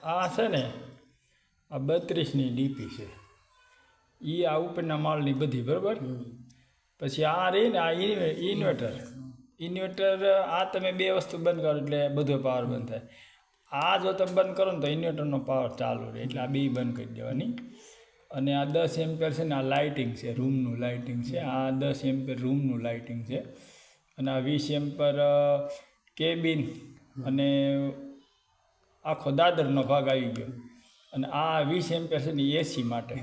આ છે ને આ 32ની ડીપી છે એ આ ઉપરના માળની બધી બરાબર. પછી આ રહી ને આ ઇન્વર્ટર આ તમે બે વસ્તુ બંધ કરો એટલે બધો પાવર બંધ થાય. આ જો તમે બંધ કરો ને તો ઇન્વર્ટરનો પાવર ચાલુ રહે એટલે આ બે બંધ કરી દેવાની. અને આ 10 એમ્પેર છે ને આ લાઇટિંગ છે, રૂમનું લાઇટિંગ છે. આ 10 એમ્પેર રૂમનું લાઇટિંગ છે. અને આ 20 એમ્પર કેબિન અને આખો દાદરનો ભાગ આવી ગયો. અને આ 20 એમ્પેર છે ને એસી માટે.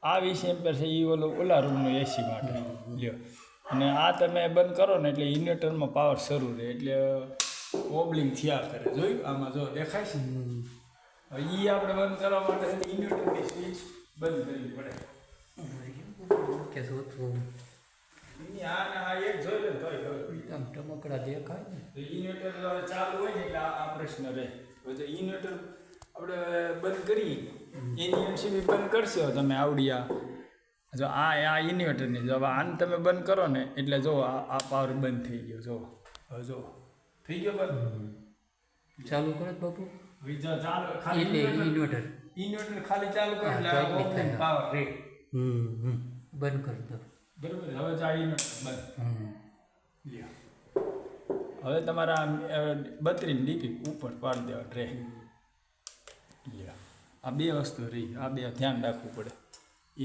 આ 20 એમ્પેર છે એ ઓલા રૂમનો એસી માટે લ્યો. અને આ તમે બંધ કરો ને એટલે ઇન્વર્ટરમાં પાવર શરૂ રહે એટલે ઓબલિંગ થયા કરે. જોયું આમાં જો દેખાય છે. એ આપણે બંધ કરવા માટે ઇન્વર્ટરની સ્વિચ બંધ કરવી પડે. કે શું થયું આ એક જોઈ લે તોય આમ ટમકડા દેખાય ને. તો ઇન્વર્ટર ચાલુ હોય ને એટલે આ પ્રશ્ન રહે. હવે તો ઇન્વર્ટર આપણે બંધ કરી એની એમસીબી બંધ કરશો તમે આવડિયા. જો આ ઇન્વર્ટરની જો આને તમે બંધ કરો ને એટલે જો આ પાવર બંધ થઈ ગયો. જો હવે જો થઈ ગયો બંધ. ચાલુ કરો બાપુ ચાલુ ખાલી ઇન્વર્ટર ખાલી ચાલુ કરો એટલે પાવર રહે. બંધ કરી દો બરાબર. હવે જો આ ઇન્વર્ટર બંધ. હવે તમારા 32ની ડીપી ઉપર પાડી દેવા ટ્રે. આ બે વસ્તુ રહી, આ બે ધ્યાન રાખવું પડે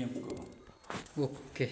એમ કહું. ઓકે.